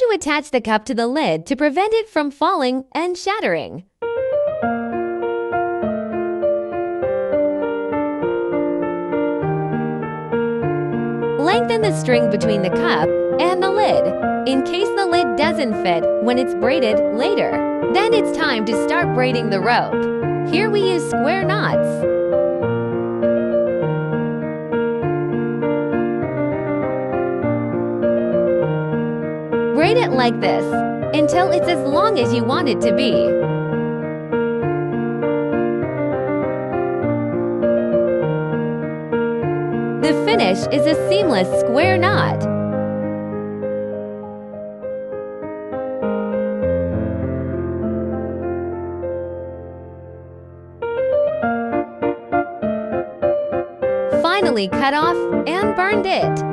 to attach the cup to the lid to prevent it from falling and shattering. Lengthen the string between the cup and the lid, in case the lid doesn't fit when it's braided later. Then it's time to start braiding the rope. Here we use square knots. Braid it like this until it's as long as you want it to be. The finish is a seamless square knot. Finally cut off and burned it.